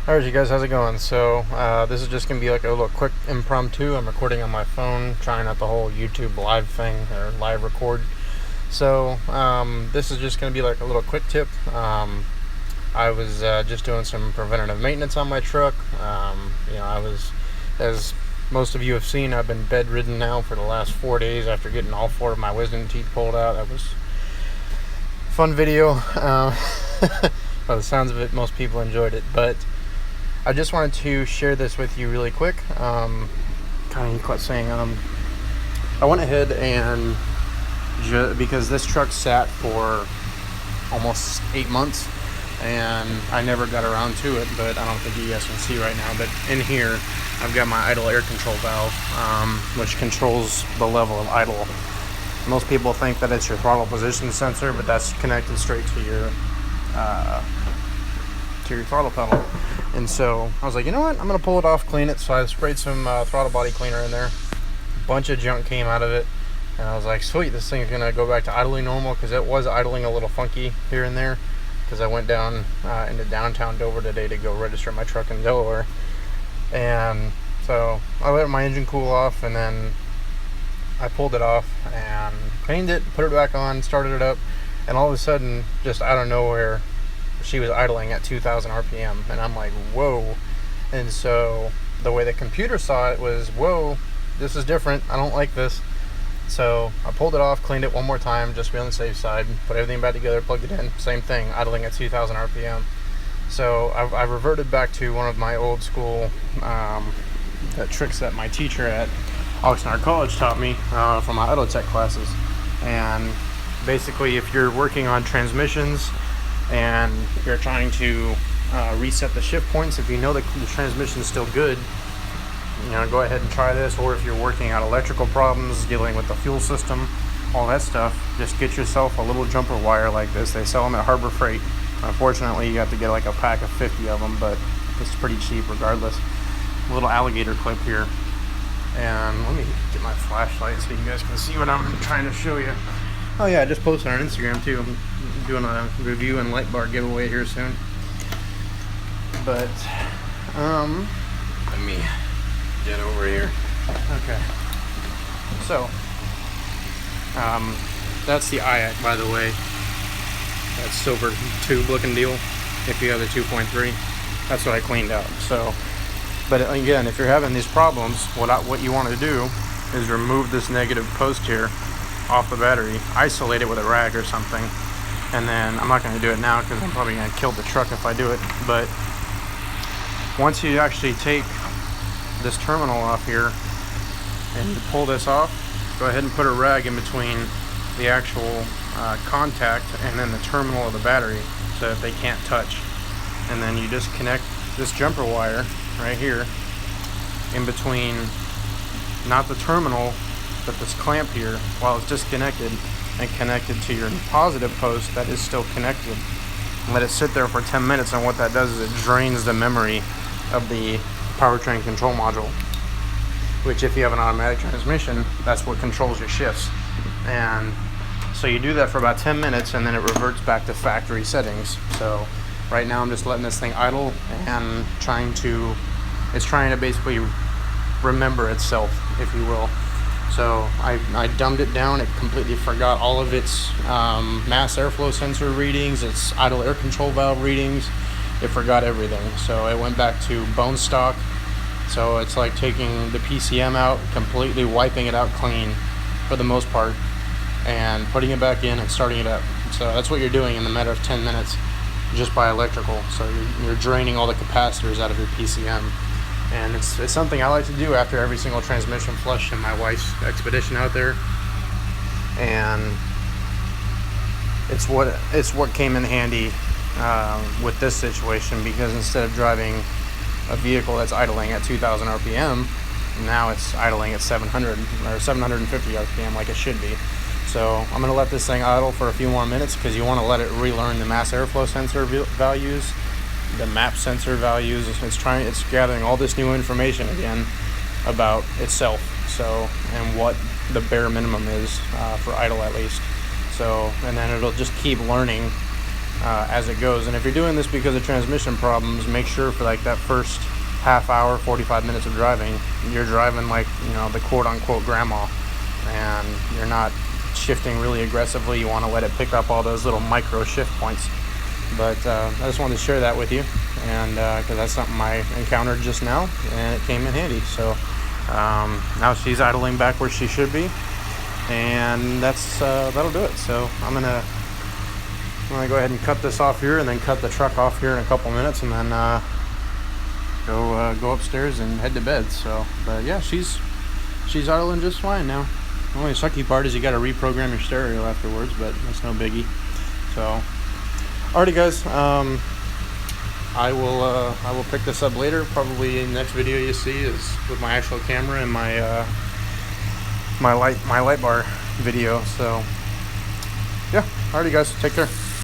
Alright, you guys, how's it going? So, this is just gonna be like a little quick impromptu. I'm recording on my phone, trying out the whole YouTube live thing, or live record. So, this is just gonna be like a little quick tip. I was just doing some preventative maintenance on my truck. As most of you have seen, I've been bedridden now for the last 4 days after getting all 4 of my wisdom teeth pulled out. That was a fun video. By the sounds of it, most people enjoyed it, but I just wanted to share this with you really quick. Kind of quite saying, I went ahead and because this truck sat for almost 8 months, and I never got around to it. But I don't think you guys can see right now. But in here, I've got my idle air control valve, which controls the level of idle. Most people think that it's your throttle position sensor, but that's connected straight to your throttle pedal. And so I was like, you know what, I'm gonna pull it off, clean it. So I sprayed some throttle body cleaner in there. A bunch of junk came out of it, and I was like, sweet, this thing's gonna go back to idling normal, because it was idling a little funky here and there, because I went down into downtown Dover today to go register my truck in Delaware. And so I let my engine cool off, and then I pulled it off and cleaned it, put it back on, started it up, and all of a sudden, just out of nowhere, she was idling at 2,000 RPM, and I'm like, whoa. And so the way the computer saw it was, whoa, this is different, I don't like this. So I pulled it off, cleaned it one more time just to be on the safe side, put everything back together, plugged it in, same thing, idling at 2,000 RPM. So I reverted back to one of my old school tricks that my teacher at Oxnard College taught me from my auto tech classes. And basically, if you're working on transmissions and you're trying to reset the shift points, if you know the transmission is still good, go ahead and try this. Or if you're working out electrical problems, dealing with the fuel system, all that stuff, just get yourself a little jumper wire like this. They sell them at Harbor Freight. Unfortunately, you have to get like a pack of 50 of them, but it's pretty cheap regardless. A little alligator clip here. And let me get my flashlight so you guys can see what I'm trying to show you. Oh yeah, I just posted on Instagram too. I'm doing a review and light bar giveaway here soon. But let me get over here. Okay. So that's the IAC, by the way. That silver tube looking deal. If you have the 2.3, that's what I cleaned out. So, but again, if you're having these problems, what you want to do is remove this negative post here off the battery, isolate it with a rag or something, and then I'm not going to do it now because I'm probably going to kill the truck if I do it. But once you actually take this terminal off here and you pull this off, go ahead and put a rag in between the actual contact and then the terminal of the battery so that they can't touch. And then you just connect this jumper wire right here in between, not the terminal, but this clamp here, while it's disconnected, and connected to your positive post that is still connected. And let it sit there for 10 minutes, and what that does is it drains the memory of the powertrain control module, which, if you have an automatic transmission, that's what controls your shifts. And so you do that for about 10 minutes, and then it reverts back to factory settings. So right now I'm just letting this thing idle and trying to basically remember itself, if you will. So I dumbed it down. It completely forgot all of its mass airflow sensor readings, its idle air control valve readings. It forgot everything. So it went back to bone stock. So it's like taking the PCM out, completely wiping it out clean for the most part, and putting it back in and starting it up. So that's what you're doing in a matter of 10 minutes just by electrical. So you're draining all the capacitors out of your PCM. And it's something I like to do after every single transmission flush in my wife's Expedition out there. And it's what came in handy with this situation, because instead of driving a vehicle that's idling at 2,000 RPM, now it's idling at 700 or 750 RPM like it should be. So I'm going to let this thing idle for a few more minutes, because you want to let it relearn the mass airflow sensor values, the map sensor values. It's gathering all this new information again about itself, so, and what the bare minimum is for idle, at least. So, and then it'll just keep learning as it goes. And if you're doing this because of transmission problems, make sure for like that first half hour, 45 minutes of driving, you're driving like, you know, the quote-unquote grandma, and you're not shifting really aggressively. You want to let it pick up all those little micro shift points. But I just wanted to share that with you, and because that's something I encountered just now, and it came in handy. So now she's idling back where she should be, and that'll do it. So I'm gonna go ahead and cut this off here, and then cut the truck off here in a couple minutes, and then go upstairs and head to bed. So, but yeah, she's idling just fine now. The only sucky part is you got to reprogram your stereo afterwards, but that's no biggie. So, alrighty guys, I will pick this up later. Probably the next video you see is with my actual camera and my my light bar video. So yeah, alrighty guys, take care.